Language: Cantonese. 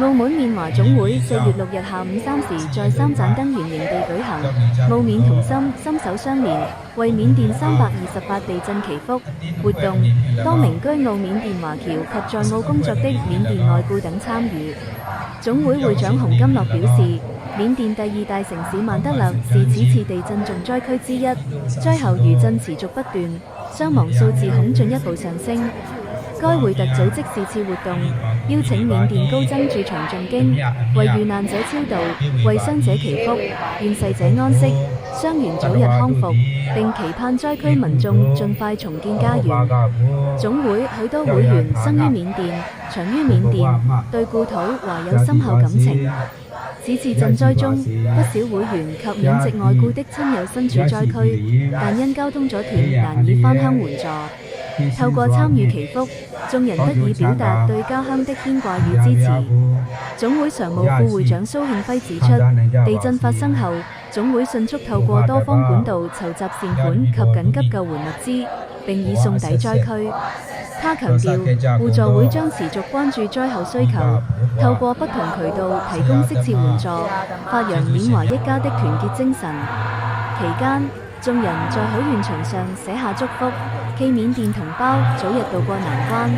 澳門緬華總會4月6日下午3時在三盞燈圓營地舉行，澳緬同心，心手相連，為緬甸328地震祈福活動。多名居澳緬甸華僑及在澳工作的緬甸外僱等參與。總會會長洪金樂表示，緬甸第2大城市曼德勒是此次地震重災區之一，災後餘震持續不斷，傷亡數字恐進一步上升。該會特組織是次活動，邀請緬甸高僧駐場誦經，為遇難者超度，為傷者祈福，願逝者安息，傷員早日康復，並期盼災區民眾盡快重建家園。總會許多會員生於緬甸，長於緬甸，對故土懷有深厚感情。此次震災中，不少會員及緬籍外僱的親友身處災區，但因交通阻斷難以返鄉援助。透過參與祈福，眾人得以表達對家鄉的牽掛與支持。總會常務副會長蘇慶輝指出，地震發生後，總會迅速透過多方管道籌集善款及緊急救援物資，並已送抵災區。他強調，互助會將持續關注災後需求，透過不同渠道提供適切援助，發揚緬華一家的團結精神。期間，眾人在許願牆上寫下祝福，祈緬甸同胞早日渡過難關。